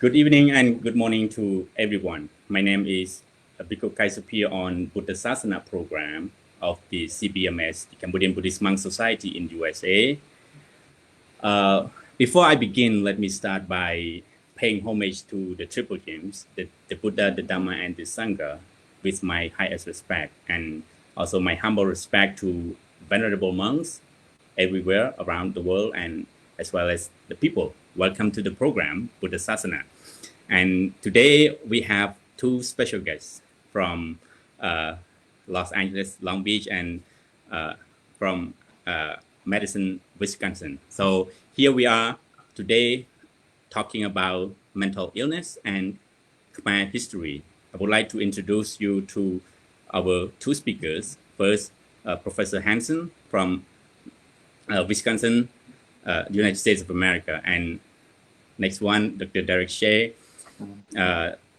Good evening and good morning to everyone. My name is Bhikkhu Sophea on Buddhasāsanā program of the CBMS, the Cambodian Buddhist Monk Society in USA. Before I begin, let me start by paying homage to the triple gems, the Buddha, the Dhamma, and the Sangha, with my highest respect, and also my humble respect to venerable monks everywhere around the world, and as well as the people. Welcome to the program, Buddhasāsanā. And today we have two special guests from Los Angeles, Long Beach, and from Madison, Wisconsin. So here we are today talking about mental illness and Khmer history. I would like to introduce you to our two speakers. First, Professor Hansen from Wisconsin, United States of America, and next one, Dr. Dereck Hsieh,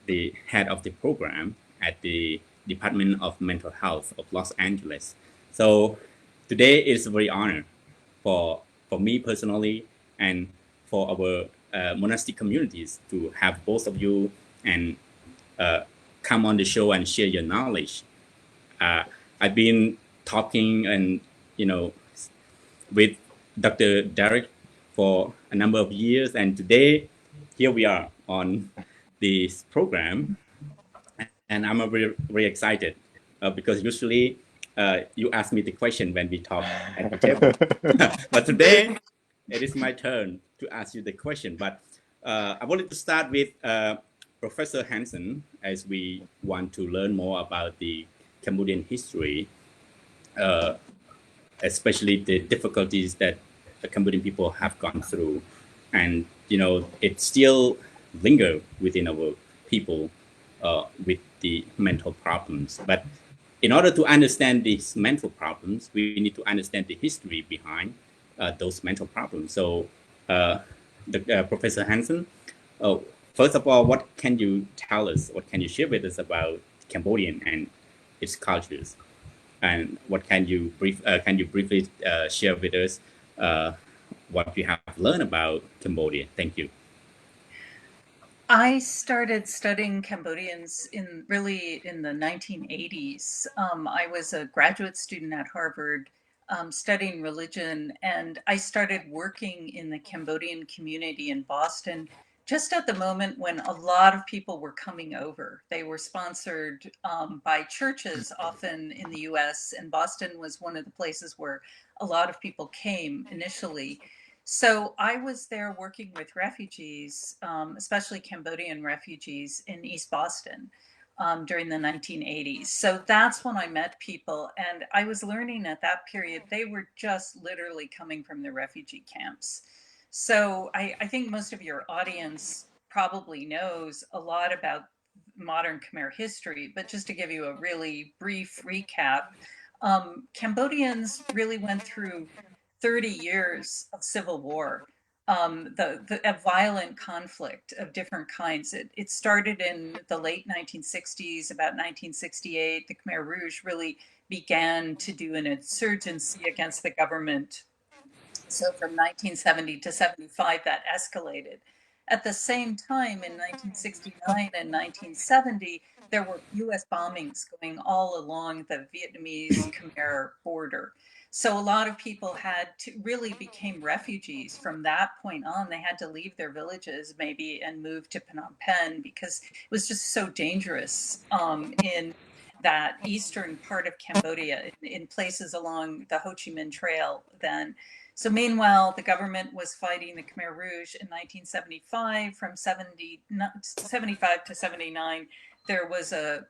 the head of the program at the Department of Mental Health of Los Angeles. So today is a very honor for me personally and for our monastic communities to have both of you and come on the show and share your knowledge. I've been talking and with Dr. Dereck for a number of years, and today here we are on this program, and I'm very, very excited because usually you ask me the question when we talk at the table, but today it is my turn to ask you the question. But I wanted to start with Professor Hansen, as we want to learn more about the Cambodian history, especially the difficulties that the Cambodian people have gone through, and it still linger within our people with the mental problems. But in order to understand these mental problems, we need to understand the history behind those mental problems. So, Professor Hansen, first of all, what can you tell us? What can you share with us about Cambodian and its cultures? And what can you briefly share with us what you have learned about Cambodia? Thank you. I started studying Cambodians in the 1980s. I was a graduate student at Harvard studying religion, and I started working in the Cambodian community in Boston just at the moment when a lot of people were coming over. They were sponsored by churches, often in the US, and Boston was one of the places where a lot of people came initially. So I was there working with refugees, especially Cambodian refugees in East Boston during the 1980s. So that's when I met people. And I was learning at that period, they were just literally coming from the refugee camps. So I think most of your audience probably knows a lot about modern Khmer history, but just to give you a really brief recap, Cambodians really went through 30 years of civil war, a violent conflict of different kinds. It started in the late 1960s, about 1968. The Khmer Rouge really began to do an insurgency against the government. So from 1970 to 75, that escalated. At the same time, in 1969 and 1970, there were US bombings going all along the Vietnamese-Khmer border. So a lot of people really became refugees from that point on. They had to leave their villages maybe and move to Phnom Penh because it was just so dangerous in that eastern part of Cambodia, in places along the Ho Chi Minh Trail then. So meanwhile, the government was fighting the Khmer Rouge in 1975. From 75 to 79, there was a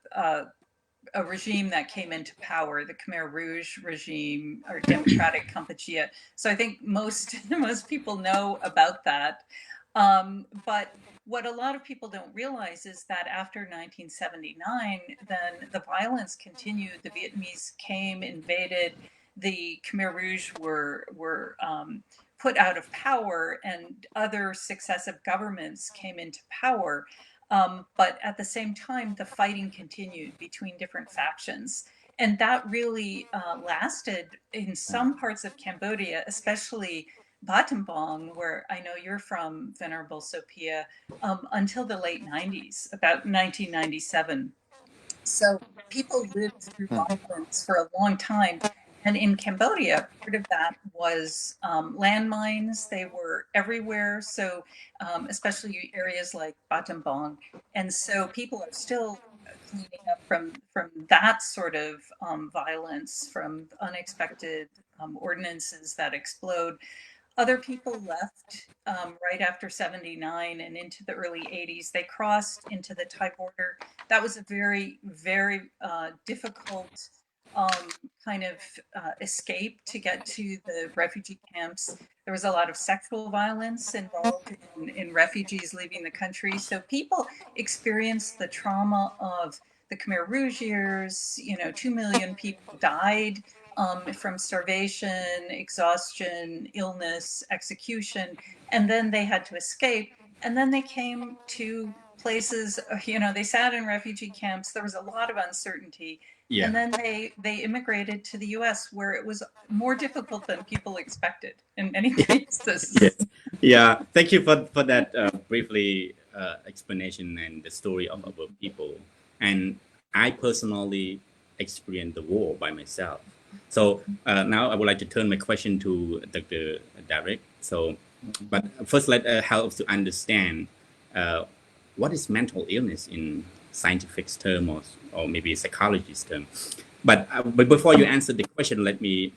regime that came into power, the Khmer Rouge regime, or Democratic Kampuchea. So I think most people know about that. But what a lot of people don't realize is that after 1979, then the violence continued. The Vietnamese came, invaded. The Khmer Rouge were put out of power, and other successive governments came into power. But at the same time, the fighting continued between different factions. And that really lasted in some parts of Cambodia, especially Battambang, where I know you're from, Venerable Sophea, until the late 90s, about 1997. So people lived through violence for a long time. And in Cambodia, part of that was landmines. They were everywhere. So, especially areas like Battambang. And so people are still cleaning up from that sort of violence, from unexpected ordinances that explode. Other people left right after 79 and into the early 80s. They crossed into the Thai border. That was a very, very difficult kind of escape to get to the refugee camps. There was a lot of sexual violence involved in refugees leaving the country. So people experienced the trauma of the Khmer Rouge years. 2 million people died from starvation, exhaustion, illness, execution, and then they had to escape. And then they came to places, they sat in refugee camps. There was a lot of uncertainty. Yeah. And then they immigrated to the US, where it was more difficult than people expected in many cases. Yes. Yeah. Thank you for that briefly explanation and the story of our people. And I personally experienced the war by myself. So now I would like to turn my question to Dr. Dereck. So, but first let help to understand what is mental illness in scientific term or maybe psychologist term. But before you answer the question, let me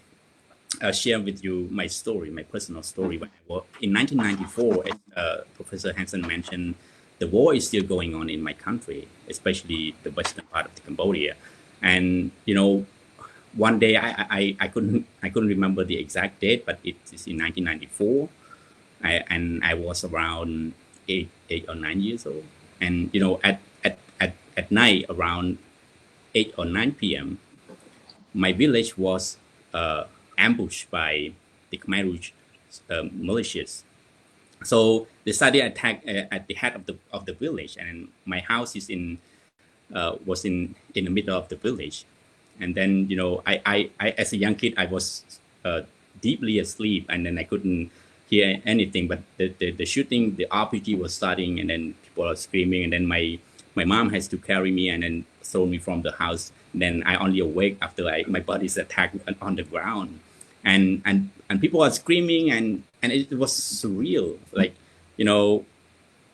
share with you my story, my personal story. When I worked in 1994, as Professor Hansen mentioned, the war is still going on in my country, especially the western part of the Cambodia. And one day I couldn't remember the exact date, but it is in 1994, and I was around 8 or 9 years old. And at night around 8 or 9 p.m., my village was ambushed by the Khmer Rouge militias. So they started attack at the head of the village, and my house is was in the middle of the village. And then I as a young kid I was deeply asleep, and then I couldn't hear anything. But the shooting, the RPG was starting, and then people are screaming, and then my mom has to carry me and then throw me from the house. And then I only awake after my body's attacked on the ground, and people are screaming, and it was surreal. Like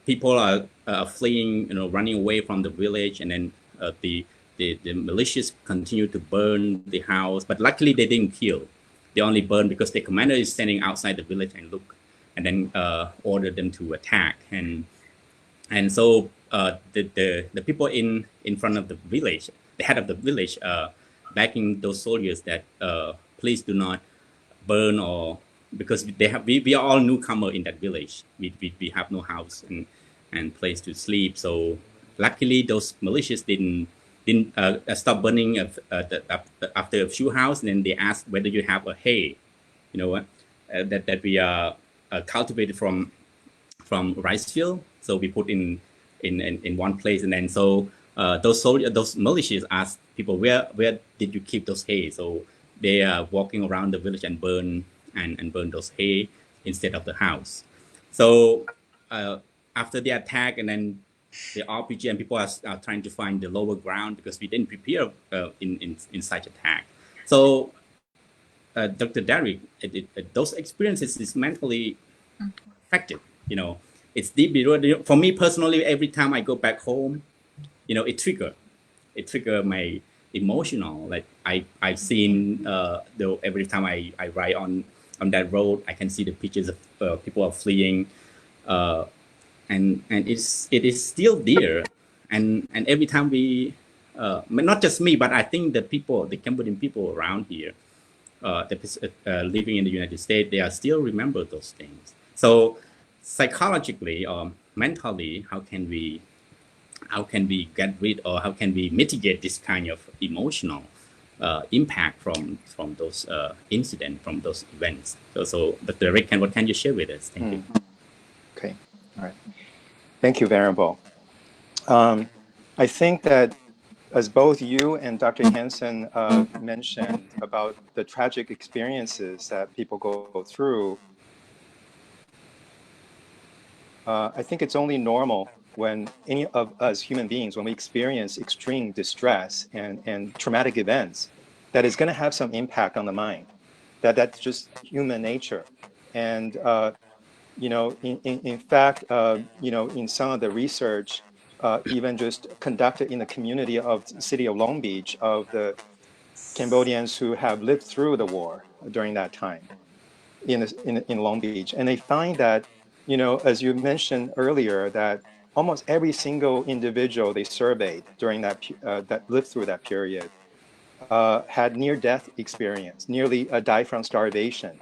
people are fleeing, running away from the village, and then the militias continue to burn the house. But luckily they didn't kill. They only burned because the commander is standing outside the village and look, and then ordered them to attack. And so the people in front of the village, the head of the village, backing those soldiers that please do not burn, or because we are all newcomer in that village. We have no house and place to sleep. So luckily those militias didn't stop burning after a few houses. And then they asked whether you have a hay, that we are cultivated from rice field. So we put in one place, and then so those militias asked people, where did you keep those hay? So they are walking around the village and burn those hay instead of the house. So after the attack, and then the RPG, and people are trying to find the lower ground because we didn't prepare in such attack. So Dr. Dereck, those experiences is mentally affected. It's deeply rooted. For me personally, every time I go back home, it trigger my emotional. Like I've seen every time I ride on that road, I can see the pictures of people are fleeing. And it is still there, and every time we, not just me, but I think the Cambodian people around here, living in the United States, they are still remember those things. So psychologically or mentally, how can we get rid, or how can we mitigate this kind of emotional impact from those incidents, from those events? So Dr. Rick, what can you share with us? Thank you. Okay, all right. Thank you, Venerable. I think that as both you and Dr. Hansen mentioned about the tragic experiences that people go through, I think it's only normal when any of us human beings, when we experience extreme distress and traumatic events, that is going to have some impact on the mind. That's just human nature. And, in fact, in some of the research, even just conducted in the community of the city of Long Beach, of the Cambodians who have lived through the war during that time in Long Beach. And they find that, as you mentioned earlier, that almost every single individual they surveyed during that lived through that period had near-death experience, nearly died from starvation.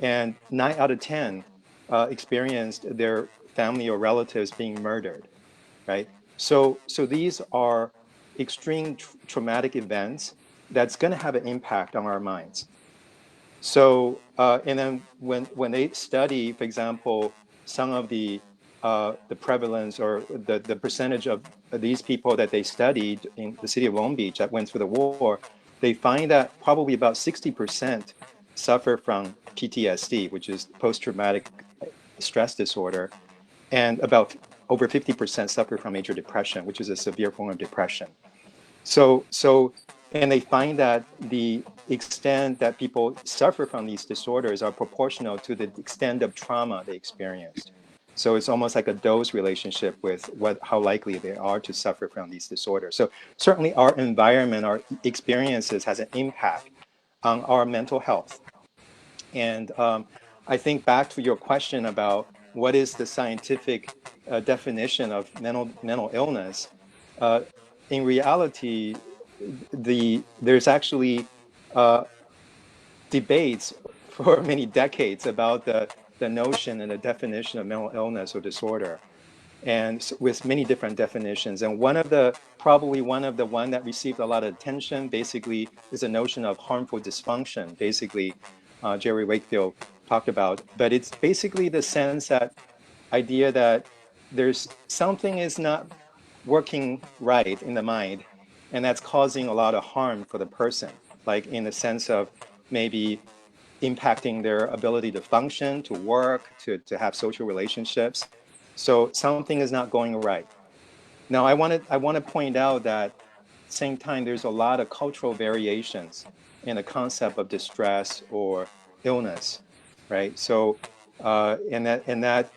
And 9 out of 10 experienced their family or relatives being murdered, right? So these are extreme traumatic events that's going to have an impact on our minds. So, and then when they study, for example, some of the prevalence or the percentage of these people that they studied in the city of Long Beach that went through the war, they find that probably about 60% suffer from PTSD, which is post-traumatic stress disorder, and about over 50% suffer from major depression, which is a severe form of depression. And they find that the extent that people suffer from these disorders are proportional to the extent of trauma they experienced. So it's almost like a dose relationship with how likely they are to suffer from these disorders. So certainly our environment, our experiences has an impact on our mental health. And I think back to your question about what is the scientific definition of mental illness. In reality, there's actually debates for many decades about the notion and the definition of mental illness or disorder, and with many different definitions. And probably one of the one that received a lot of attention basically is the notion of harmful dysfunction. Basically, Jerry Wakefield talked about, but it's basically the sense that idea that there's something is not working right in the mind, and that's causing a lot of harm for the person, like in the sense of maybe impacting their ability to function, to work, to have social relationships. So something is not going right. Now, I want to point out that at the same time, there's a lot of cultural variations in the concept of distress or illness, right? So, and that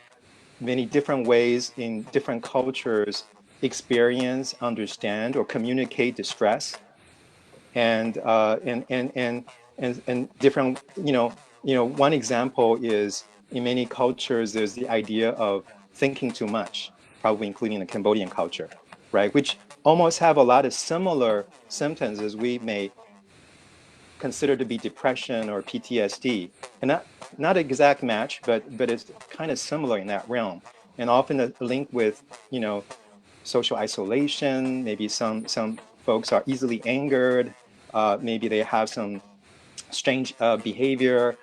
many different ways in different cultures experience, understand, or communicate distress, and different. One example is in many cultures there's the idea of thinking too much, probably including the Cambodian culture, right? Which almost have a lot of similar symptoms as we may consider to be depression or PTSD, and not an exact match, but it's kind of similar in that realm, and often linked with social isolation. Maybe some folks are easily angered. Maybe they have some strange behavior,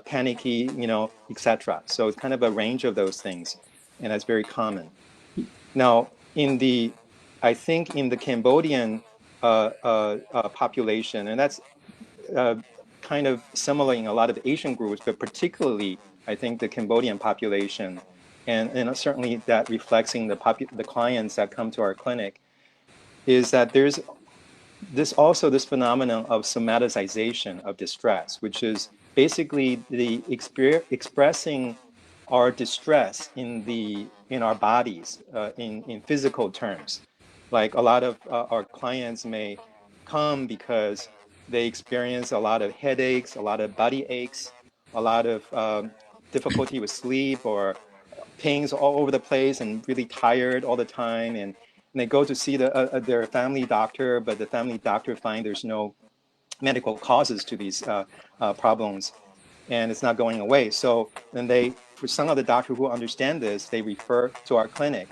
panicky, etc. So it's kind of a range of those things, and that's very common. Now, I think in the Cambodian population, and that's kind of similar in a lot of Asian groups, but particularly I think the Cambodian population, and certainly that reflects in the clients that come to our clinic, is that there's this phenomenon of somaticization of distress, which is basically the expressing our distress in our bodies in physical terms. Like a lot of our clients may come because they experience a lot of headaches, a lot of body aches, a lot of difficulty with sleep, or pains all over the place, and really tired all the time. And they go to see their family doctor, but the family doctor finds there's no medical causes to these problems, and it's not going away. So then for some of the doctors who understand this, they refer to our clinic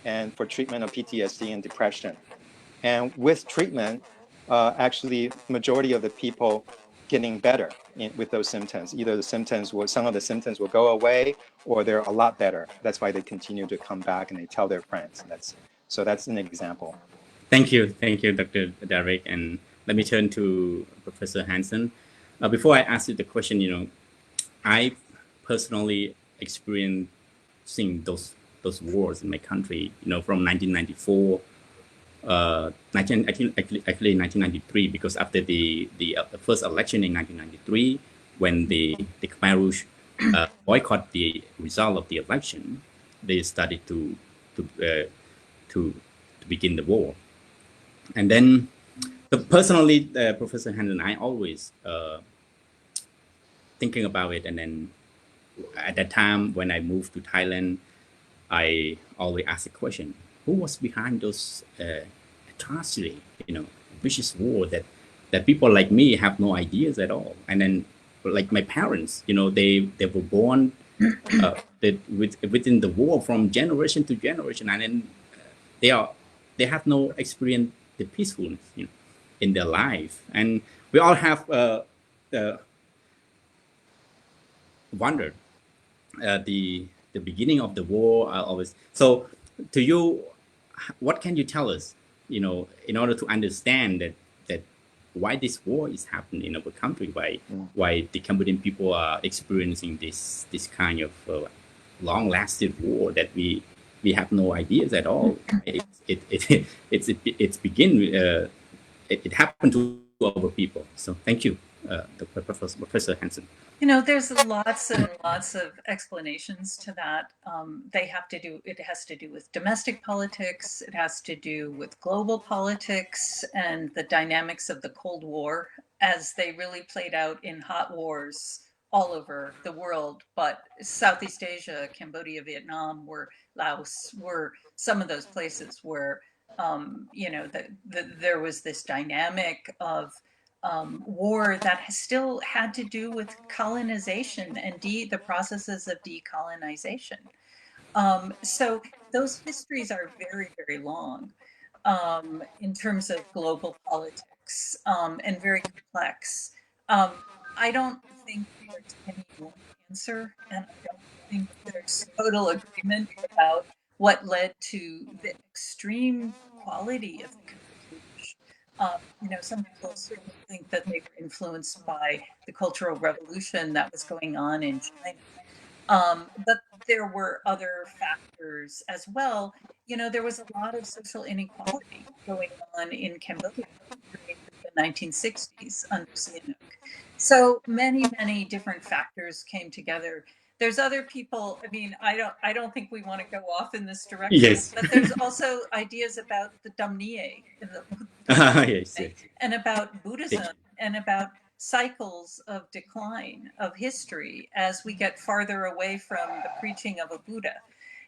and for treatment of PTSD and depression. And with treatment, actually, majority of the people getting better with those symptoms. Either some of the symptoms will go away, or they're a lot better. That's why they continue to come back and they tell their friends. So that's an example. Thank you, Dr. Dereck. And let me turn to Professor Hansen. Before I ask you the question, I personally experiencing those those wars in my country. From 1994, 1993, because after the first election in 1993, when the Khmer Rouge boycott the result of the election, they started to begin the war. And then, personally, Professor Hansen, I always thinking about it. And then at that time, when I moved to Thailand, I always ask the question, who was behind those atrocity, vicious war that people like me have no ideas at all. And then, like my parents, they were born within the war from generation to generation, and then they have no experience the peacefulness in their life. And we all have wondered the beginning of the war. Always. So to you, what can you tell us, in order to understand that why this war is happening in our country, why the Cambodian people are experiencing this kind of long-lasting war that we have no ideas at all. It happened to our people. So thank you, Professor Hansen. There's lots and lots of explanations to that. It has to do with domestic politics. It has to do with global politics and the dynamics of the Cold War as they really played out in hot wars all over the world. But Southeast Asia, Cambodia, Vietnam, Laos were some of those places where, there was this dynamic of war that still had to do with colonization and the processes of decolonization. So those histories are very, very long in terms of global politics and very complex. I don't think there's any one answer, and I don't think there's total agreement about what led to the extreme quality of the some people certainly think that they were influenced by the Cultural Revolution that was going on in China. But there were other factors as well. There was a lot of social inequality going on in Cambodia during the 1960s under Sihanouk. So many, many different factors came together. There's other people. I mean, I don't think we want to go off in this direction. Yes. But there's also ideas about the Damnie and about Buddhism and about cycles of decline of history as we get farther away from the preaching of a Buddha.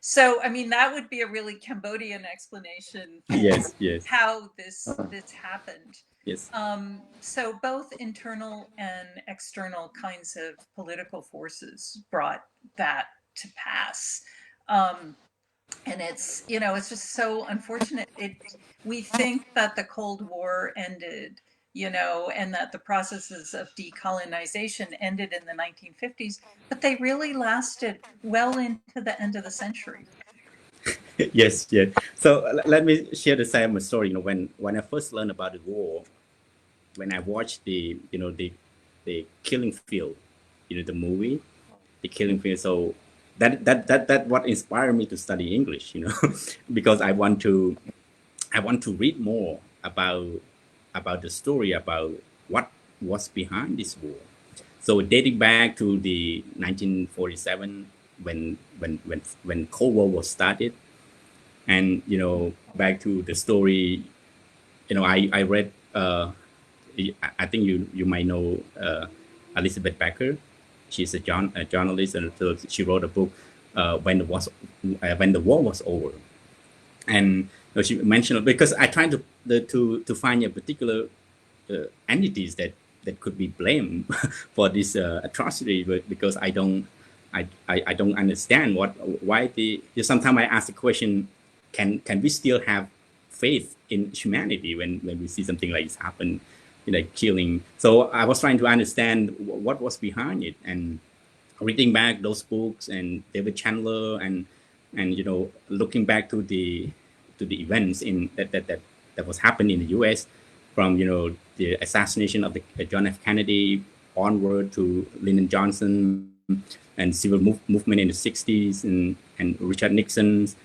So, I mean, that would be a really Cambodian explanation for how this happened. Yes. So both internal and external kinds of political forces brought that to pass. And it's, it's just so unfortunate. We think that the Cold War ended, and that the processes of decolonization ended in the 1950s, but they really lasted well into the end of the century. Yes. So let me share the same story. When I first learned about the war, when I watched the Killing Field, the movie, The Killing Field. So that what inspired me to study English, because I want to read more about the story, about what was behind this war. So dating back to the 1947 when Cold War was started, and back to the story, I read. I think you might know Elizabeth Becker. She's a journalist, and so she wrote a book when the war was over, and she mentioned, because I tried to find a particular entities that could be blamed for this atrocity, but because I don't understand why sometimes I ask the question, can we still have faith in humanity when we see something like this happen, killing? So I was trying to understand what was behind it, and reading back those books and David Chandler and looking back to the events in that was happening in the U.S. from the assassination of the John F. Kennedy onward to Lyndon Johnson, and civil movement in the 60s, and Richard Nixon's.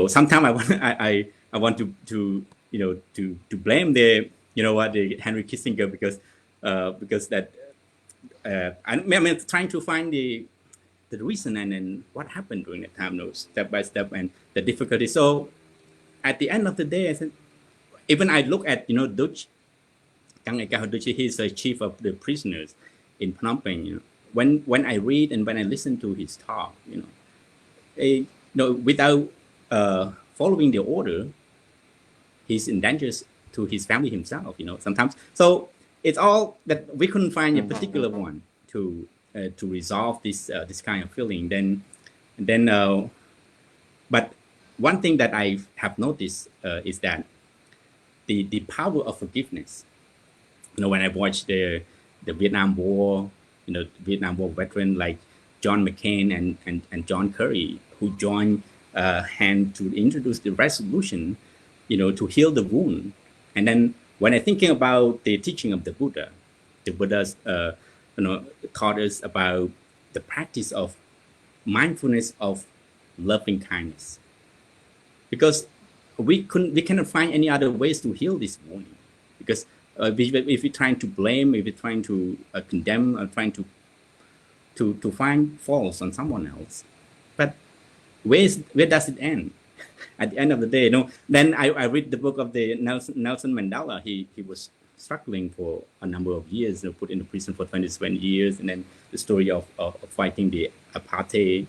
Sometimes I want to blame the Henry Kissinger because that I'm trying to find the reason and then what happened during that time, step by step, and the difficulty. So at the end of the day, I said, even I look at Dutch, he's the chief of the prisoners in Phnom Penh. When I read and when I listen to his talk, without following the order, he's in danger to his family himself. Sometimes. So it's all that we couldn't find a particular one to resolve this kind of feeling. But one thing that I have noticed is that the power of forgiveness. When I watched the Vietnam War, Vietnam War veteran like John McCain and John Kerry, who joined hand to introduce the resolution, to heal the wound. And then when I'm thinking about the teaching of the Buddha's taught us about the practice of mindfulness of loving kindness, because we cannot find any other ways to heal this wound. Because if we're trying to blame, if we're trying to condemn, or trying to find faults on someone else, but where does it end? At the end of the day, Then I read the book of the Nelson Mandela. He was struggling for a number of years, put in the prison for 27 years, and then the story of fighting the apartheid,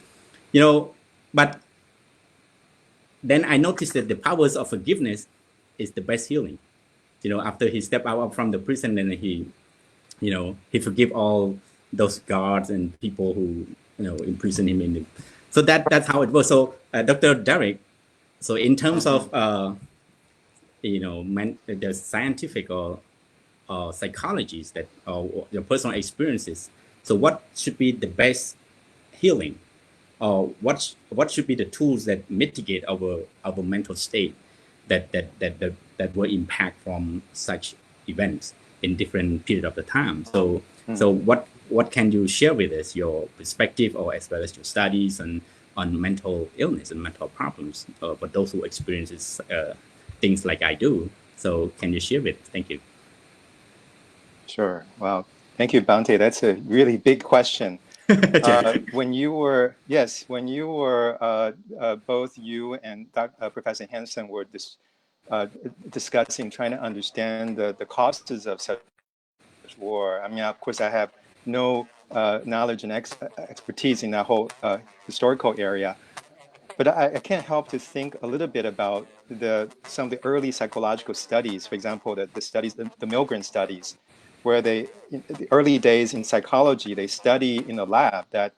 But then I noticed that the powers of forgiveness is the best healing. After he stepped out from the prison, and he forgave all those guards and people who imprisoned him so that's how it was. So Dr. Dereck, so in terms of the scientific or psychologies that or your personal experiences, so what should be the best healing, or what should be the tools that mitigate our mental state that will impact from such events in different period of the time? So what can you share with us, your perspective, or as well as your studies on mental illness and mental problems for those who experiences things like I do? So can you share with us? Thank you. Sure. Wow. Thank you, Bhante. That's a really big question. When you were both you and Professor Hansen were discussing, trying to understand the causes of such war. I mean, of course, I have no knowledge and expertise in that whole historical area, but I can't help to think a little bit about some of the early psychological studies. For example, the studies, the Milgram studies, where in the early days in psychology, they study in the lab that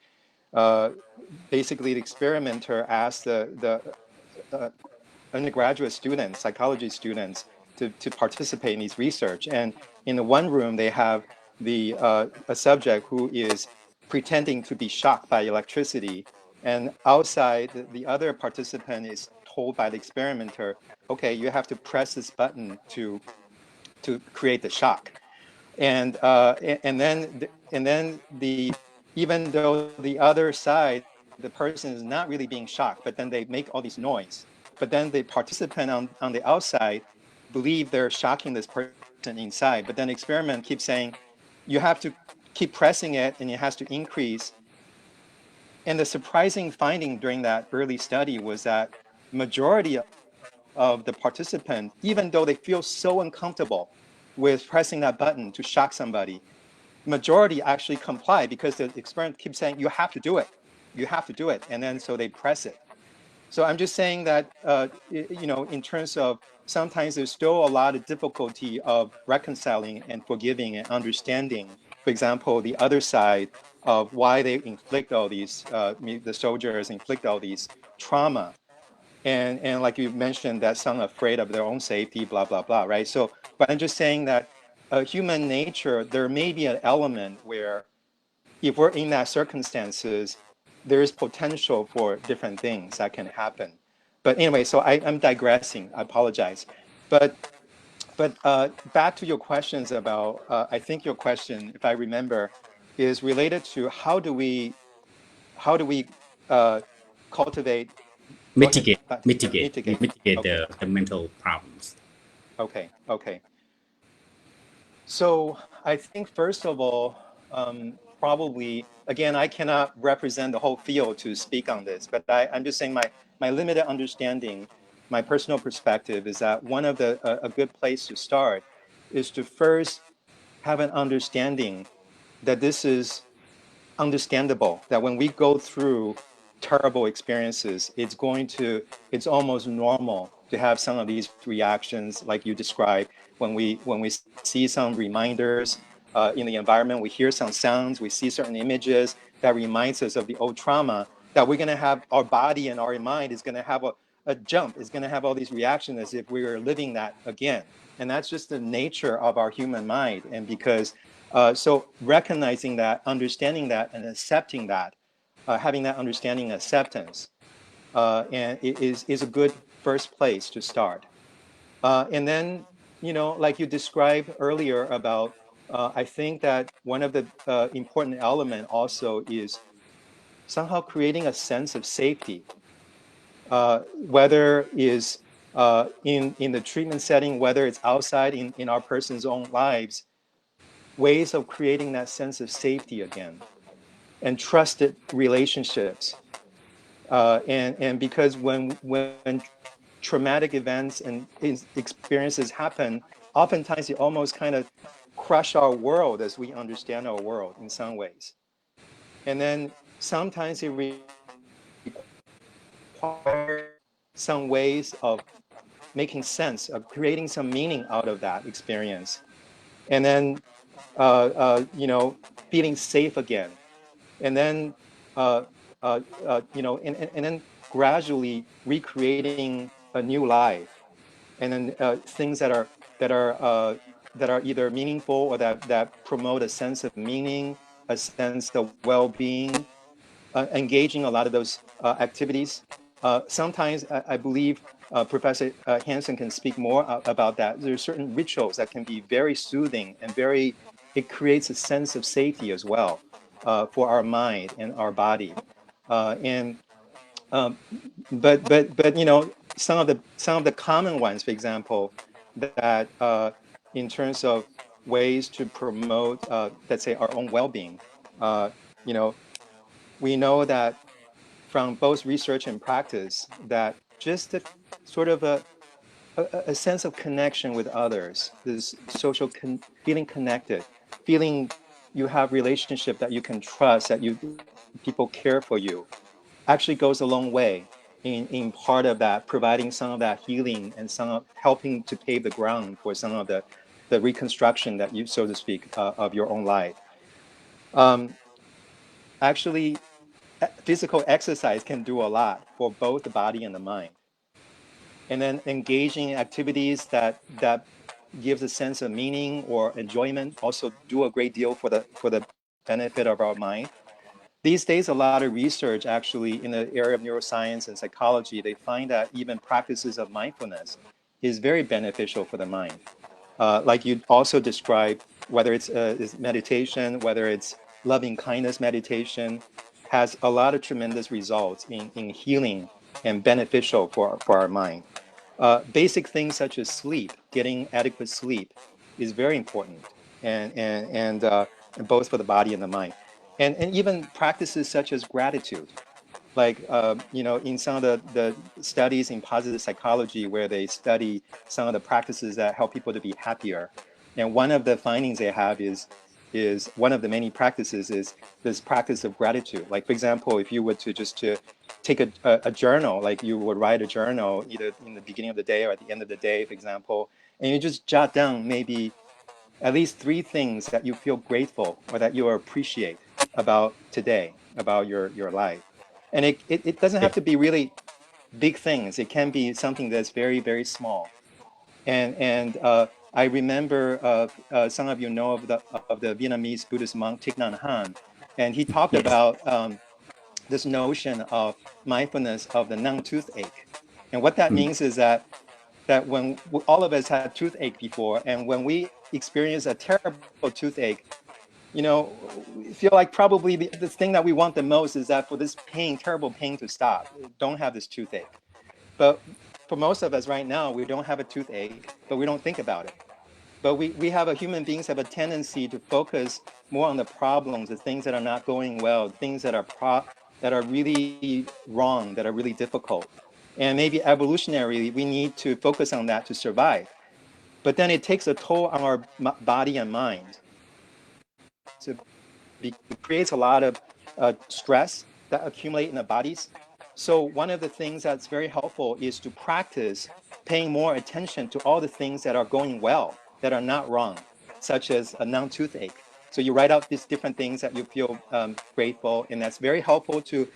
basically the experimenter asked the undergraduate students, psychology students, to participate in these research. And in the one room, they have a subject who is pretending to be shocked by electricity. And outside, the other participant is told by the experimenter, okay, you have to press this button to create the shock. And then even though the other side, the person is not really being shocked, but then they make all this noise. But then the participant on the outside believe they're shocking this person inside. But then the experiment keeps saying, you have to keep pressing it and it has to increase. And the surprising finding during that early study was that majority of the participants, even though they feel so uncomfortable with pressing that button to shock somebody, majority actually comply because the experiment keeps saying, you have to do it. You have to do it. And then so they press it. So I'm just saying that, in terms of sometimes there's still a lot of difficulty of reconciling and forgiving and understanding, for example, the other side of why they inflict all these, the soldiers inflict all these trauma. And like you mentioned, that some are afraid of their own safety, blah, blah, blah, right? So, but I'm just saying that human nature, there may be an element where if we're in that circumstances, there is potential for different things that can happen. But anyway, so I'm digressing, I apologize. But back to your questions about, I think your question, if I remember, is related to how do we how do we cultivate, mitigate mitigate okay. the mental problems. Okay. So I think first of all, probably, again, I cannot represent the whole field to speak on this, but I'm just saying my limited understanding, my personal perspective is that one of a good place to start is to first have an understanding that this is understandable, that when we go through terrible experiences, it's almost normal to have some of these reactions like you described. When we see some reminders in the environment, we hear some sounds, we see certain images that reminds us of the old trauma, that we're going to have, our body and our mind is going to have a jump, is going to have all these reactions as if we were living that again. And that's just the nature of our human mind. And because so recognizing that, understanding that, and accepting that, having that understanding and acceptance, and it is a good first place to start. And then, like you described earlier about, I think that one of the important element also is somehow creating a sense of safety, whether is in the treatment setting, whether it's outside in our person's own lives, ways of creating that sense of safety again and trusted relationships. And because when traumatic events and experiences happen, oftentimes it almost kind of crush our world as we understand our world in some ways. And then sometimes it requires some ways of making sense, of creating some meaning out of that experience. And then, feeling safe again. And then, and then gradually recreating a new life. And then things that are either meaningful or that promote a sense of meaning, a sense of well-being, engaging a lot of those activities. Sometimes I believe Professor Hansen can speak more about that. There are certain rituals that can be very soothing and it creates a sense of safety as well for our mind and our body. But some of the common ones, for example, that in terms of ways to promote, let's say, our own well-being, we know that from both research and practice that just a sort of a sense of connection with others, this social feeling connected, feeling you have relationship that you can trust, that people care for you, actually goes a long way in part of that, providing some of that healing and some of helping to pave the ground for some of the reconstruction that you, so to speak, of your own life. Actually, physical exercise can do a lot for both the body and the mind. And then engaging in activities that gives a sense of meaning or enjoyment also do a great deal for the benefit of our mind. These days, a lot of research actually in the area of neuroscience and psychology, they find that even practices of mindfulness is very beneficial for the mind. Like you also described, whether it's meditation, whether it's loving kindness meditation, has a lot of tremendous results in healing and beneficial for our mind. Basic things such as sleep, getting adequate sleep, is very important, and both for the body and the mind. And even practices such as gratitude, like in some of the studies in positive psychology where they study some of the practices that help people to be happier, and one of the findings they have is one of the many practices is this practice of gratitude. Like, for example, if you were to take a journal, like you would write a journal either in the beginning of the day or at the end of the day, for example, and you just jot down maybe at least 3 things that you feel grateful or that you appreciate about today, about your life. And it doesn't have to be really big things. It can be something that's very, very small. And I remember some of you know of the Vietnamese Buddhist monk Thich Nhat Hanh, and he talked about this notion of mindfulness of the non-toothache. And what that means is that when all of us had toothache before, and when we experience a terrible toothache, you know, we feel like probably the thing that we want the most is that for this pain, terrible pain to stop. Don't have this toothache. But for most of us right now, we don't have a toothache, but we don't think about it. But we have human beings have a tendency to focus more on the problems, the things that are not going well, things that are really wrong, that are really difficult. And maybe evolutionarily, we need to focus on that to survive. But then it takes a toll on our body and mind. So it creates a lot of stress that accumulate in the bodies. So one of the things that's very helpful is to practice paying more attention to all the things that are going well, that are not wrong, such as a non-toothache. So you write out these different things that you feel grateful, and that's very helpful to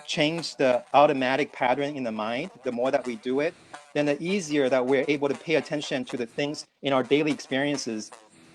change the automatic pattern in the mind. The more that we do it, then the easier that we're able to pay attention to the things in our daily experiences.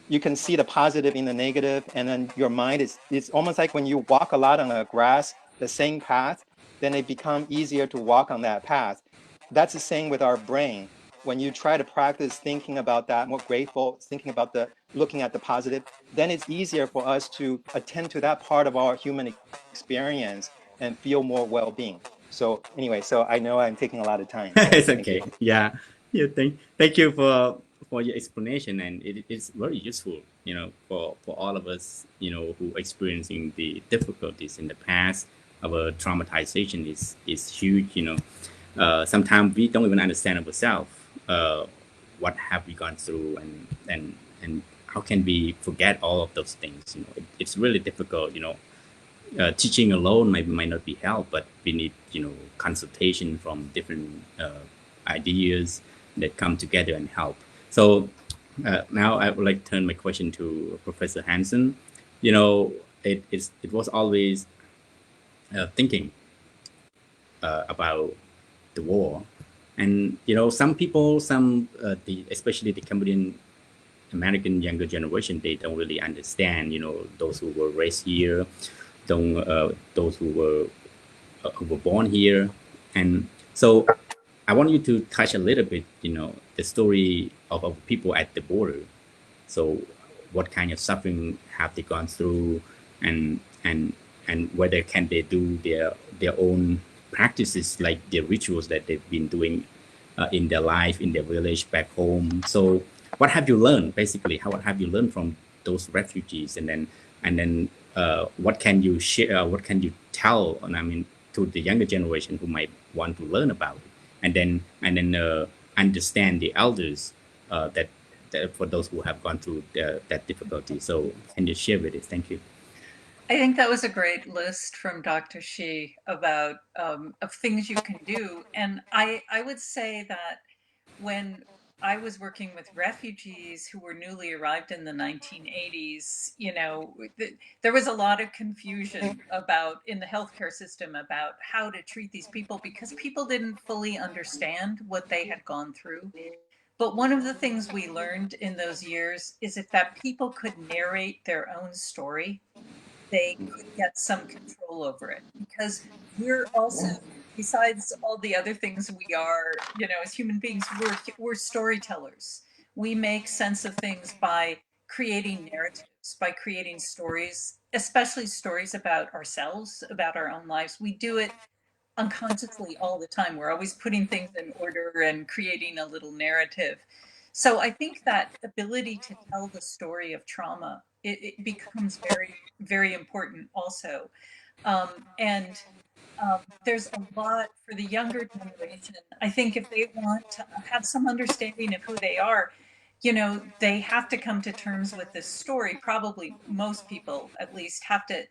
You can see the positive in the negative, and then your mind it's almost like when you walk a lot on the grass, the same path, then it becomes easier to walk on that path. That's the same with our brain. When you try to practice thinking about that, more grateful, thinking about looking at the positive, then it's easier for us to attend to that part of our human experience and feel more well-being. So anyway, so I know I'm taking a lot of time. So It's thank you. okay. Yeah. Yeah. Thank you for your explanation, and it's very useful, for all of us, who experiencing the difficulties in the past. Our traumatization is huge. Sometimes we don't even understand ourselves. What have we gone through, and how can we forget all of those things? It's really difficult. Teaching alone might not be help, but we need consultation from different ideas that come together and help. So now I would like to turn my question to Professor Hansen. It was always thinking about the war, and some people, especially the Cambodian American younger generation, they don't really understand. Those who were raised here, those who were born here, and so I want you to touch a little bit, the story of people at the border. So, what kind of suffering have they gone through, and whether can they do their own practices, like their rituals that they've been doing in their life, in their village back home. So, what have you learned basically? How have you learned from those refugees, and then what can you share? What can you tell? And I mean, to the younger generation who might want to learn about it, and then understand the elders that for those who have gone through that difficulty. So, can you share with us? Thank you. I think that was a great list from Dr. Hsieh about of things you can do. And I would say that when I was working with refugees who were newly arrived in the 1980s, there was a lot of confusion about in the healthcare system about how to treat these people because people didn't fully understand what they had gone through. But one of the things we learned in those years is if that people could narrate their own story, they could get some control over it because we're also, besides all the other things we are, as human beings, we're storytellers. We make sense of things by creating narratives, by creating stories, especially stories about ourselves, about our own lives. We do it unconsciously all the time. We're always putting things in order and creating a little narrative. So I think that ability to tell the story of trauma, it becomes very, very important also. And there's a lot for the younger generation. I think if they want to have some understanding of who they are, they have to come to terms with this story. Probably most people at least have to,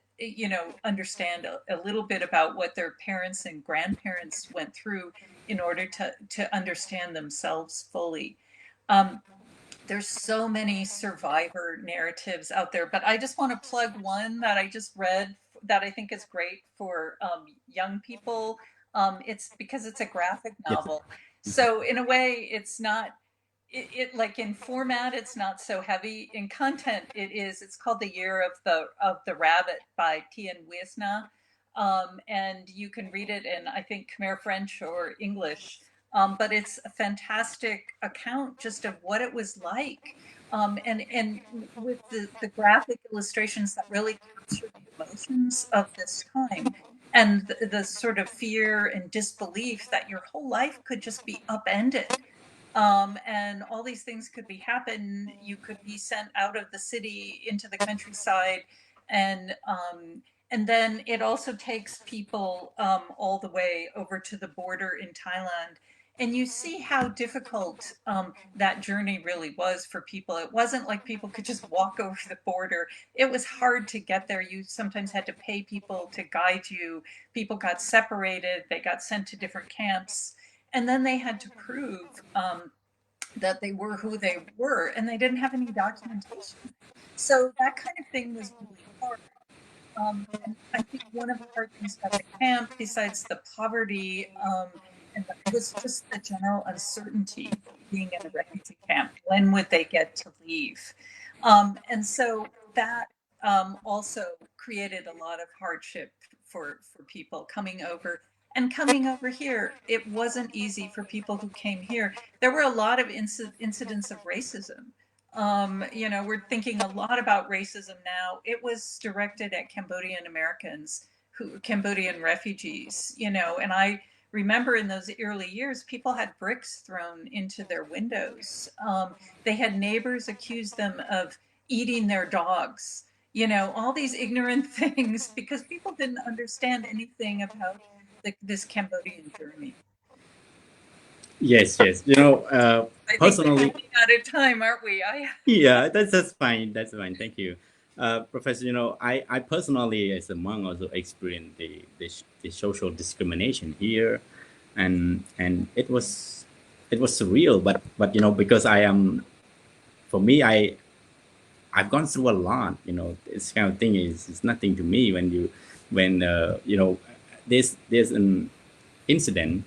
understand a little bit about what their parents and grandparents went through in order to understand themselves fully. Um, there's so many survivor narratives out there, but I just want to plug one that I just read that I think is great for young people. It's because it's a graphic Yes. novel. So in a way, it's not, it like in format, it's not so heavy. In content, it is. It's called The Year of the Rabbit by Tien Wisna. And you can read it in, I think, Khmer French or English. But it's a fantastic account just of what it was like And with the graphic illustrations that really capture the emotions of this time and the sort of fear and disbelief that your whole life could just be upended. And all these things could be happen. You could be sent out of the city into the countryside, and then it also takes people all the way over to the border in Thailand. And you see how difficult that journey really was for people. It wasn't like people could just walk over the border. It was hard to get there. You sometimes had to pay people to guide you. People got separated. They got sent to different camps, and then they had to prove that they were who they were, and they didn't have any documentation. So that kind of thing was really hard. And I think one of the hard things about the camp, besides the poverty, was just the general uncertainty of being in a refugee camp. When would they get to leave? And so that also created a lot of hardship for people coming over. And coming over here, it wasn't easy for people who came here. There were a lot of incidents of racism. We're thinking a lot about racism now. It was directed at Cambodian Americans, Cambodian refugees, and I remember in those early years, people had bricks thrown into their windows. They had neighbors accuse them of eating their dogs, all these ignorant things because people didn't understand anything about this Cambodian journey. Yes, yes. I think Personally, we're running out of time, aren't we? yeah, that's fine. That's fine. Thank you, Professor. I personally, as a monk, also experienced the social discrimination here, and it was surreal. But because I am, for me, I've gone through a lot. This kind of thing is nothing to me. When there's an incident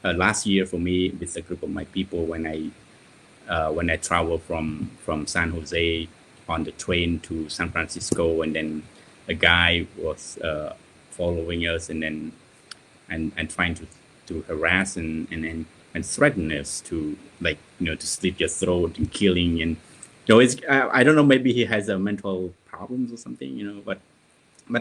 last year for me with a group of my people when I traveled from San Jose on the train to San Francisco, and then a guy was following us and trying to harass and threaten us to, like, to slit your throat and killing. And it's I don't know, maybe he has a mental problems or something. But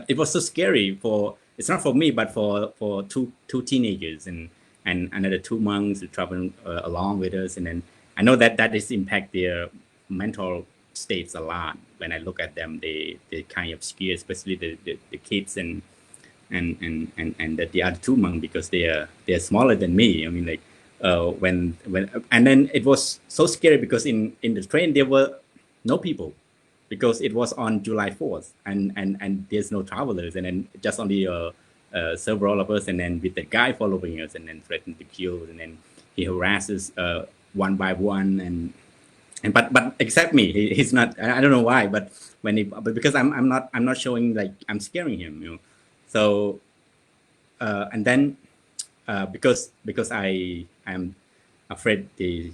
it was so scary. For it's not for me, but for two teenagers and another 2 months traveling along with us. And then I know that is impact their mental states a lot. When I look at them, they kind of scare, especially the kids and the other 2 months, because they're smaller than me. I mean, like, when and then it was so scary because in the train there were no people, because it was on July 4th, and there's no travelers, and then just only several of us, and then with the guy following us, and then threatened to kill, and then he harasses one by one, and but except me, he's not. I don't know why, but because I'm not showing, like, I'm scaring him. So and then because I am afraid the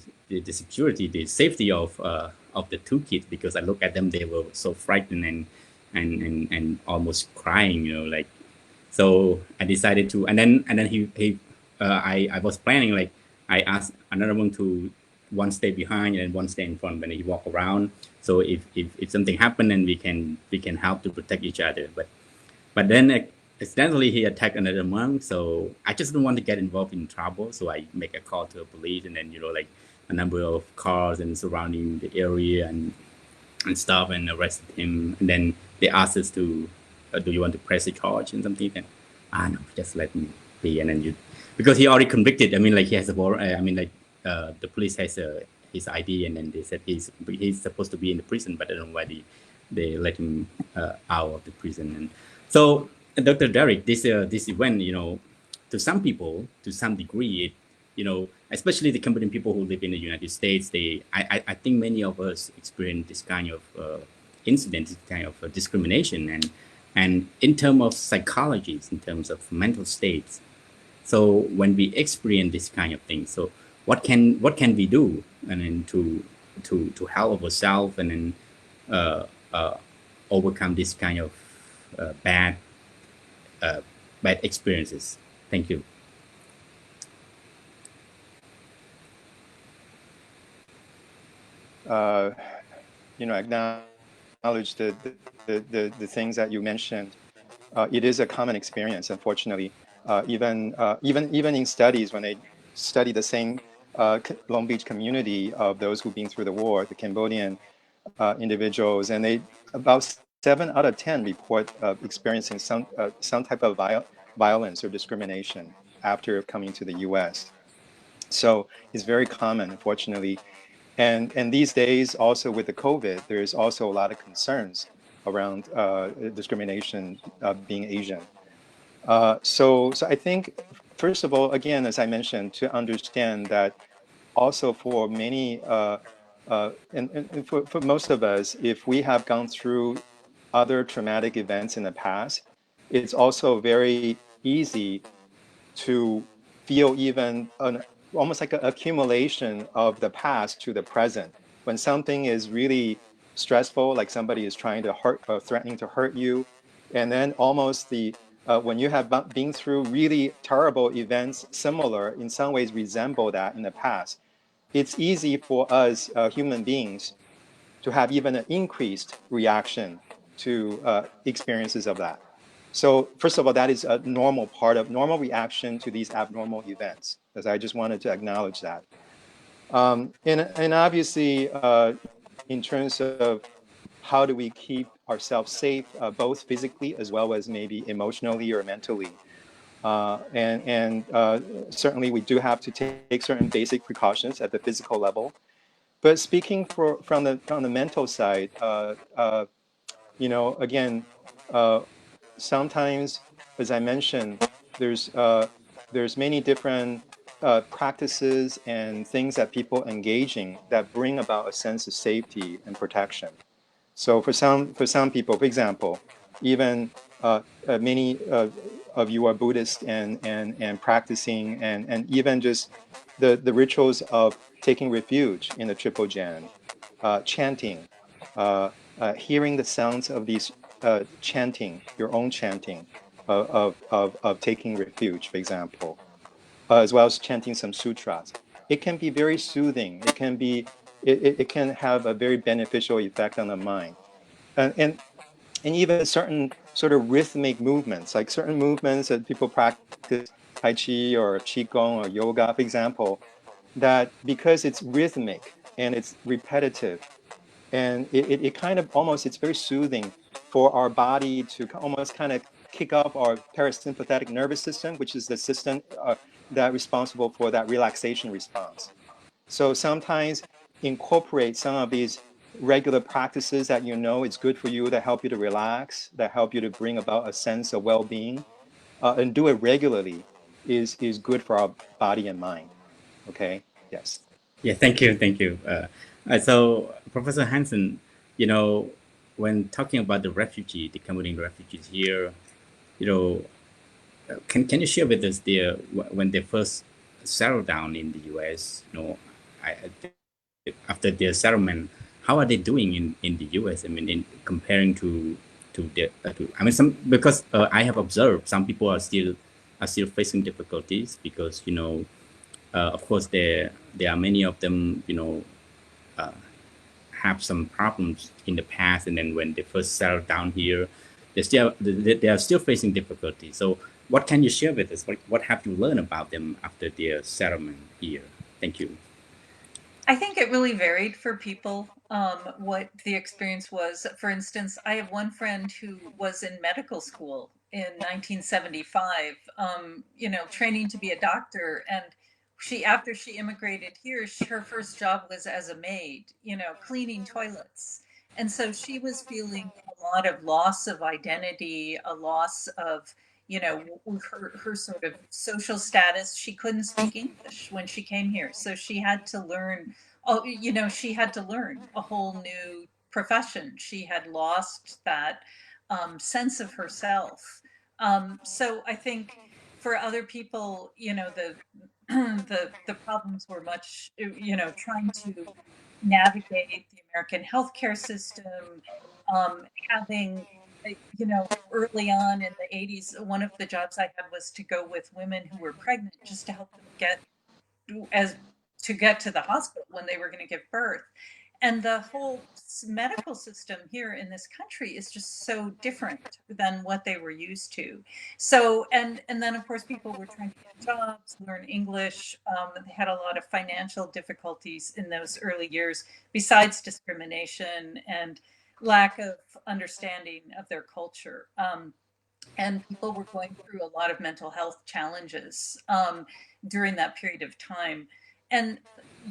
security, the safety of the 2 kids, because I look at them, they were so frightened and almost crying, like. So I decided to, and then I was planning, like, I asked another one to one stay behind and one stay in front when he walk around. So if something happened, then we can help to protect each other. But then accidentally he attacked another monk. So I just don't want to get involved in trouble. So I make a call to the police, and then like a number of cars and surrounding the area and stuff, and arrested him. And then they asked us to, do you want to press a charge and something? And no, just let me be. And then because he already convicted. I mean, like, he has a warrant. I mean, like, the police has his ID, and then they said he's supposed to be in the prison, but I don't know why they let him out of the prison. And so, Dr. Dereck, this event, to some people, to some degree, especially the Cambodian people who live in the United States, I think many of us experience this kind of incident, this kind of discrimination, and in terms of psychology, in terms of mental states. So when we experience this kind of thing, so what can we do, and then to help ourselves, and then overcome this kind of bad experiences? Thank you. acknowledge the things that you mentioned. It is a common experience, unfortunately. Even in studies, when they study the same Long Beach community of those who've been through the war, the Cambodian individuals, and they about 7 out of 10 report experiencing some type of violence or discrimination after coming to the U.S. So it's very common, unfortunately. And these days, also with the COVID, there's also a lot of concerns around discrimination being Asian. So I think, first of all, again, as I mentioned, to understand that also for many, and for most of us, if we have gone through other traumatic events in the past, it's also very easy to feel even almost like an accumulation of the past to the present. When something is really stressful, like somebody is trying to hurt or threatening to hurt you, and then almost when you have been through really terrible events, similar in some ways resemble that in the past, it's easy for us human beings to have even an increased reaction to experiences of that. So first of all, that is a normal reaction to these abnormal events, as I just wanted to acknowledge that. And obviously, in terms of how do we keep ourselves safe, both physically as well as maybe emotionally or mentally. And certainly we do have to take certain basic precautions at the physical level. But speaking from the mental side, again, sometimes, as I mentioned, there's many different practices and things that people engaging that bring about a sense of safety and protection. So for some people, for example, even many of you are Buddhist and practicing, and even just the rituals of taking refuge in the Triple Gem, chanting, hearing the sounds of these chanting, your own chanting of taking refuge, for example, as well as chanting some sutras. It can be very soothing. It can have a very beneficial effect on the mind. And even certain sort of rhythmic movements, like certain movements that people practice, Tai Chi or Qigong or yoga, for example, that because it's rhythmic and it's repetitive, and it kind of almost, it's very soothing for our body to almost kind of kick off our parasympathetic nervous system, which is the system that responsible for that relaxation response. So sometimes incorporate some of these regular practices that you know it's good for you, that help you to relax, that help you to bring about a sense of well-being, and do it regularly is good for our body and mind. Okay. Yes. Yeah, thank you, thank you. So, Professor Hansen, you know, when talking about the Cambodian refugees here, you know, can you share with us when they first settled down in the U.S. After their settlement, how are they doing in the U.S.? I mean, in comparing I mean, some because I have observed some people are still facing difficulties because of course there are many of them have some problems in the past, and then when they first settled down here, they are still facing difficulties. So what can you share with us? What have you learned about them after their settlement here? Thank you. I think it really varied for people, what the experience was. For instance, I have one friend who was in medical school in 1975, training to be a doctor. And after she immigrated here, her first job was as a maid, cleaning toilets. And so she was feeling a lot of loss of identity, a loss of, her sort of social status. She couldn't speak English when she came here. So she had to learn, she had to learn a whole new profession. She had lost that sense of herself. So I think for other people, the the problems were much, trying to navigate the American healthcare system, having, early on in the 80s, one of the jobs I had was to go with women who were pregnant just to help them get to the hospital when they were going to give birth. And the whole medical system here in this country is just so different than what they were used to. So, and then of course people were trying to get jobs, learn English. They had a lot of financial difficulties in those early years, besides discrimination and lack of understanding of their culture. And people were going through a lot of mental health challenges during that period of time. And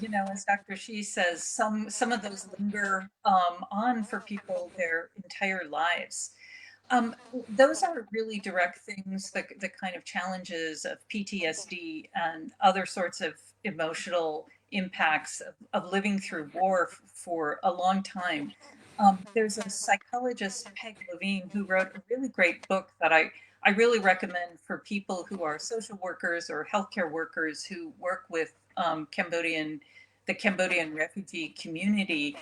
you know, as Dr. Hsieh says, some of those linger on for people their entire lives. Those are really direct things, the kind of challenges of PTSD and other sorts of emotional impacts of living through war for a long time. There's a psychologist, Peg Levine, who wrote a really great book that I really recommend for people who are social workers or healthcare workers who work with the Cambodian refugee community,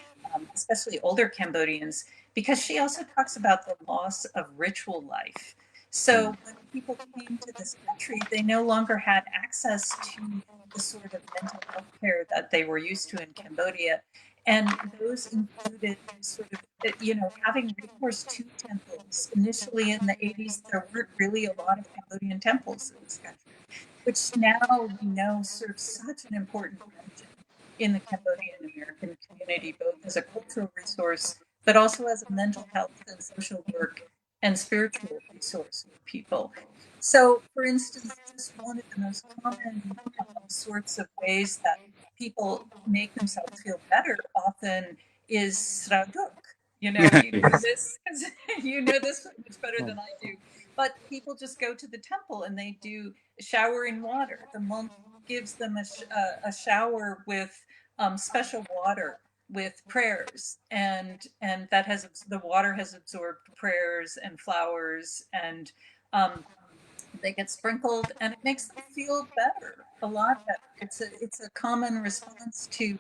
especially older Cambodians, because she also talks about the loss of ritual life. So when people came to this country, they no longer had access to the sort of mental health care that they were used to in Cambodia. And those included sort of, you know, having recourse to temples. Initially in the 80s, there weren't really a lot of Cambodian temples in this country, which now we know serves such an important function in the Cambodian American community, both as a cultural resource, but also as a mental health and social work and spiritual resource for people. So, for instance, just one of the most common sorts of ways that people make themselves feel better often is sraduk. You know, you know this because you know this much better than I do. But people just go to the temple and they do shower in water. The monk gives them a shower with special water with prayers, and that has the water has absorbed prayers and flowers, and they get sprinkled, and it makes them feel better, a lot better. It's a common response to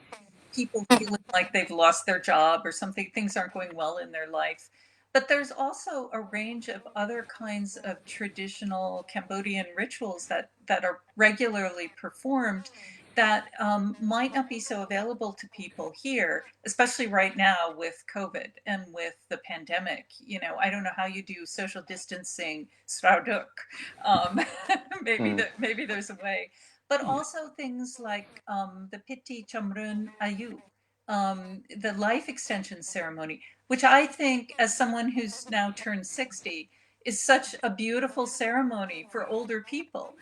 people feeling like they've lost their job or something, things aren't going well in their life. But there's also a range of other kinds of traditional Cambodian rituals that are regularly performed that might not be so available to people here, especially right now with COVID and with the pandemic. You know, I don't know how you do social distancing, srauduk. Maybe there's a way. But also things like the Piti Chamrun Ayu, the life extension ceremony, which I think, as someone who's now turned 60, is such a beautiful ceremony for older people.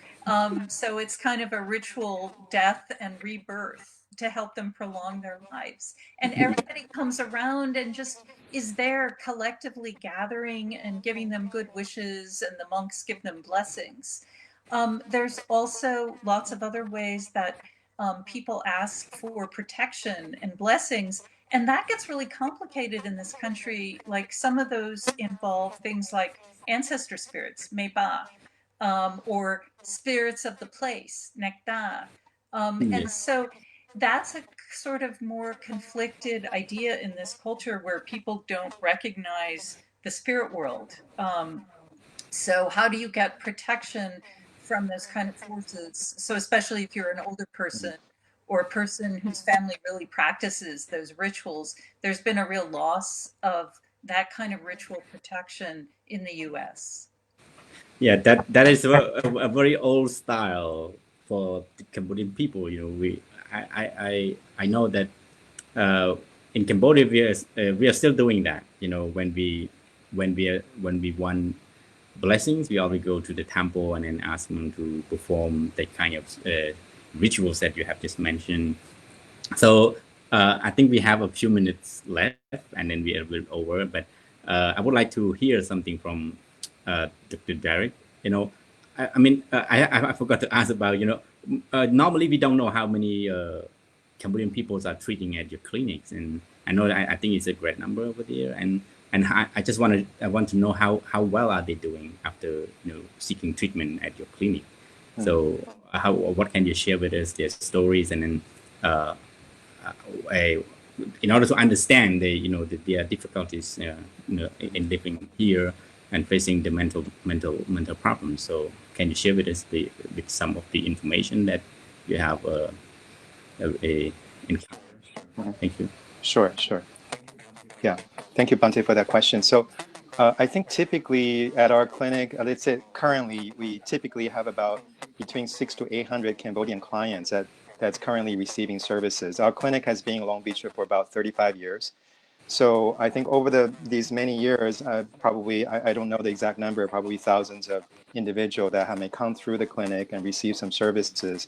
So it's kind of a ritual death and rebirth to help them prolong their lives. And everybody comes around and just is there collectively gathering and giving them good wishes, and the monks give them blessings. There's also lots of other ways that people ask for protection and blessings. And that gets really complicated in this country. Like some of those involve things like ancestor spirits, Meba, or spirits of the place, Nekta. And so that's a sort of more conflicted idea in this culture where people don't recognize the spirit world. So how do you get protection from those kind of forces? So especially if you're an older person or a person whose family really practices those rituals, there's been a real loss of that kind of ritual protection in the US. Yeah, that is a very old style for the Cambodian people. You know, I know that in Cambodia we are still doing that. You know, when we want blessings, we always go to the temple and then ask them to perform that kind of rituals that you have just mentioned. So I think we have a few minutes left, and then we are a little over. But I would like to hear something from Dr. Dereck. You know, I forgot to ask about, you know, normally we don't know how many Cambodian people are treating at your clinics, and I know I think it's a great number over there, and I just want to know how well are they doing after, you know, seeking treatment at your clinic. So what can you share with us, their stories, and then in order to understand their difficulties, you know, in living here and facing the mental problems. So can you share with us with some of the information that you have encountered? Thank you. Sure, sure. Yeah, thank you, Bante, for that question. So I think typically at our clinic, let's say currently, we typically have about between 600 to 800 Cambodian clients that's currently receiving services. Our clinic has been in Long Beach for about 35 years. So I think over these many years, probably, I don't know the exact number, probably thousands of individuals that may come through the clinic and receive some services.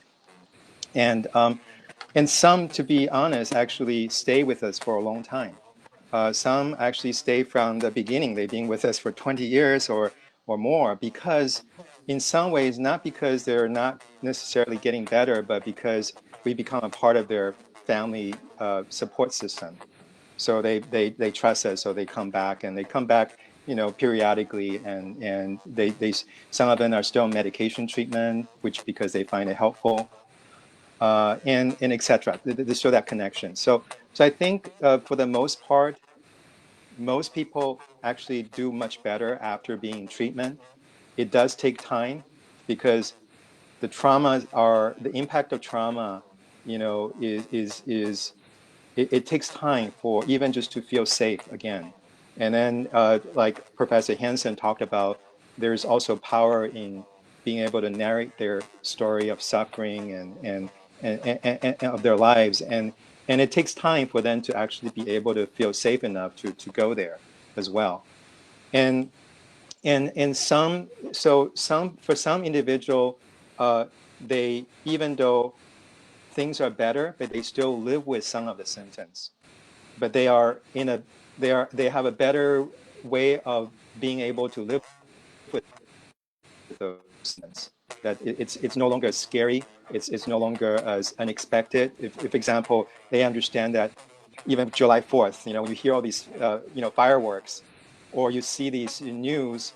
And some, to be honest, actually stay with us for a long time. Some actually stay from the beginning. They've been with us for 20 years or more, because in some ways, not because they're not necessarily getting better, but because we become a part of their family support system. So they trust us, so they come back, and they come back, periodically, and they some of them are still on medication treatment, which because they find it helpful, and etc. They show that connection. So I think for the most part, most people actually do much better after being in treatment. It does take time, because the impact of trauma, it takes time for even just to feel safe again. And then, like Professor Hansen talked about, there's also power in being able to narrate their story of suffering and of their lives. And it takes time for them to actually be able to feel safe enough to go there as well. And for some individual, they, even though things are better, but they still live with some of the symptoms. But they have a better way of being able to live with those symptoms. That it's no longer scary. It's no longer as unexpected. If example, they understand that even July 4th, you hear all these fireworks, or you see these news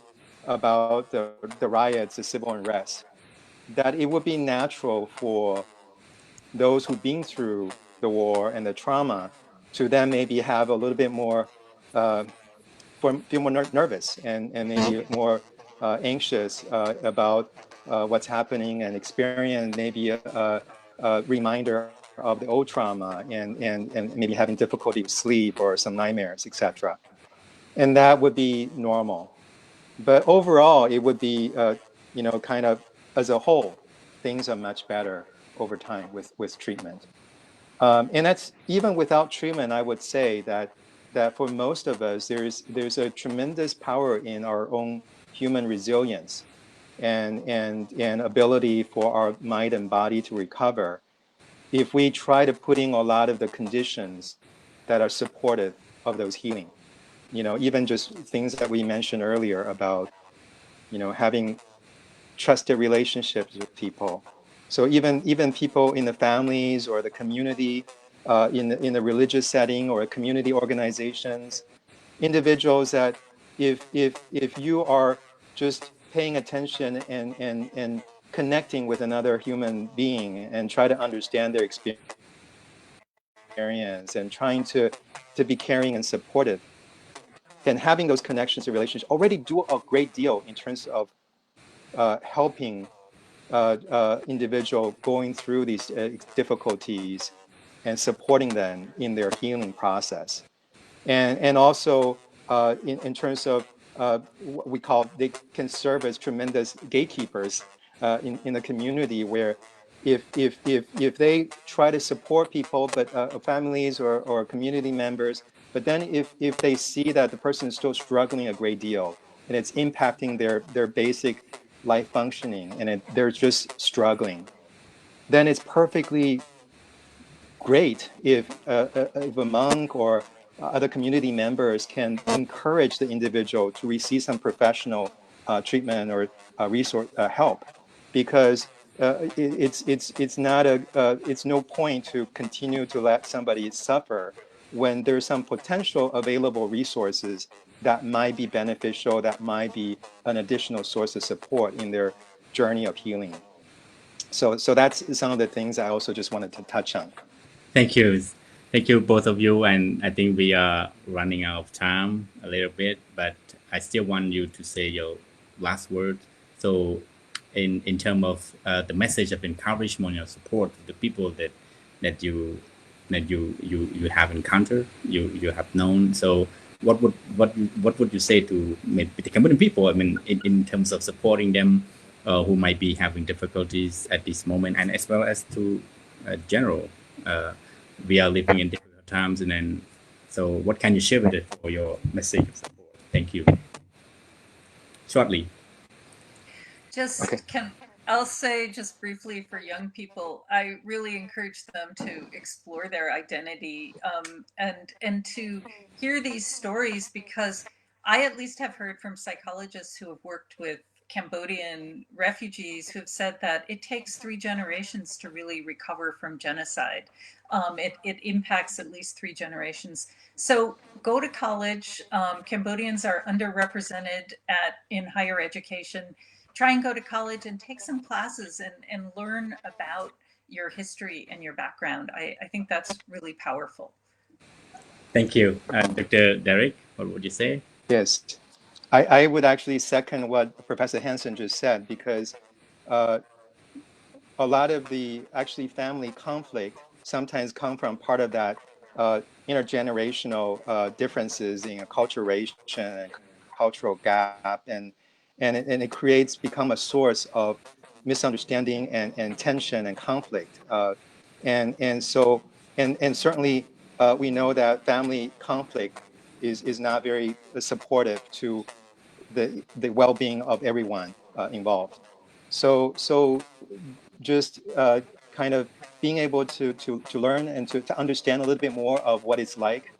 about the riots, the civil unrest, that it would be natural for those who've been through the war and the trauma to then maybe have a little bit more, feel more nervous and maybe more anxious about what's happening, and experience maybe a reminder of the old trauma, and maybe having difficulty with sleep or some nightmares, etc. And that would be normal. But overall, it would be, kind of as a whole, things are much better over time with treatment. And that's even without treatment. I would say that for most of us, there's a tremendous power in our own human resilience and ability for our mind and body to recover, if we try to put in a lot of the conditions that are supportive of those healing. Even just things that we mentioned earlier about, having trusted relationships with people. So even people in the families or the community, in the religious setting or community organizations, individuals that if you are just paying attention and connecting with another human being and try to understand their experience and trying to be caring and supportive, then having those connections and relationships already do a great deal in terms of helping individual going through these difficulties and supporting them in their healing process. And also in terms of what we call, they can serve as tremendous gatekeepers in the community, where if they try to support people, but families or community members, but then if they see that the person is still struggling a great deal and it's impacting their basic life functioning, and they're just struggling, then it's perfectly great if a monk or other community members can encourage the individual to receive some professional treatment or resource help, because it's no point to continue to let somebody suffer when there's some potential available resources that might be beneficial, that might be an additional source of support in their journey of healing. So that's some of the things I also just wanted to touch on. Thank you. Thank you, both of you. And I think we are running out of time a little bit, but I still want you to say your last word. So in terms of the message of encouragement or support to the people that you that you have encountered, you have known. So what would you say to maybe the Cambodian people? I mean, in terms of supporting them who might be having difficulties at this moment, and as well as to general. We are living in difficult times, and then so what can you share with us for your message of support? Thank you. Shortly. Just I'll say just briefly for young people, I really encourage them to explore their identity and to hear these stories, because I at least have heard from psychologists who have worked with Cambodian refugees who have said that it takes 3 generations to really recover from genocide. It impacts at least 3 generations. So go to college. Cambodians are underrepresented in higher education. Try and go to college and take some classes and learn about your history and your background. I think that's really powerful. Thank you. Dr. Dereck, what would you say? Yes, I would actually second what Professor Hansen just said, because a lot of the actually family conflict sometimes come from part of that intergenerational differences in acculturation and cultural gap, and it become a source of misunderstanding and tension and conflict, and certainly we know that family conflict is not very supportive to the well-being of everyone involved. So just kind of being able to learn and to understand a little bit more of what it's like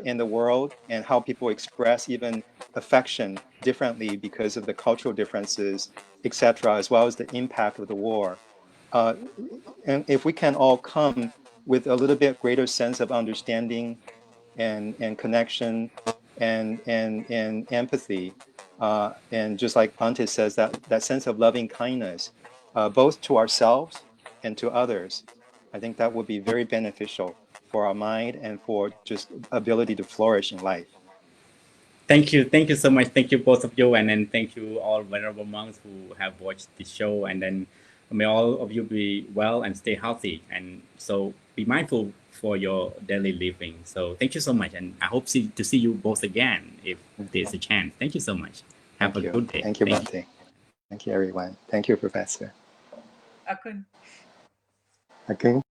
in the world, and how people express even affection differently because of the cultural differences, etc., as well as the impact of the war. And if we can all come with a little bit greater sense of understanding and connection and empathy, and just like Bhante says, that sense of loving kindness, both to ourselves and to others, I think that would be very beneficial for our mind and for just ability to flourish in life. Thank you so much. Thank you both of you, and then thank you all venerable monks who have watched this show, and then may all of you be well and stay healthy, and so be mindful for your daily living. So thank you so much, and I hope to see you both again if there's a chance. Thank you so much. Have a good day. Thank you, Bhante. Thank you, everyone. Thank you, Professor. Akun. Okay.